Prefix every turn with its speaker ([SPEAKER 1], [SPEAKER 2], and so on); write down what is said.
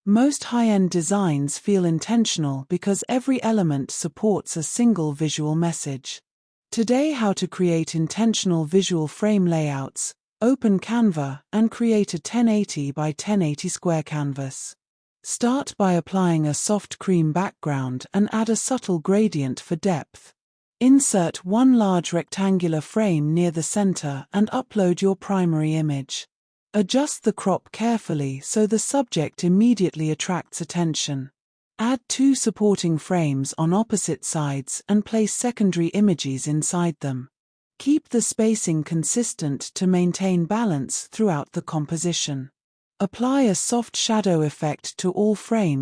[SPEAKER 1] Most high-end designs feel intentional because every element supports a single visual message. Today, how to create intentional visual frame layouts. Open Canva and create a 1080 by 1080 square canvas. Start by applying a soft cream background and add a subtle gradient for depth. Insert one large rectangular frame near the center and upload your primary image. Adjust the crop carefully so the subject immediately attracts attention. Add 2 supporting frames on opposite sides and place secondary images inside them. Keep the spacing consistent to maintain balance throughout the composition. Apply a soft shadow effect to all frames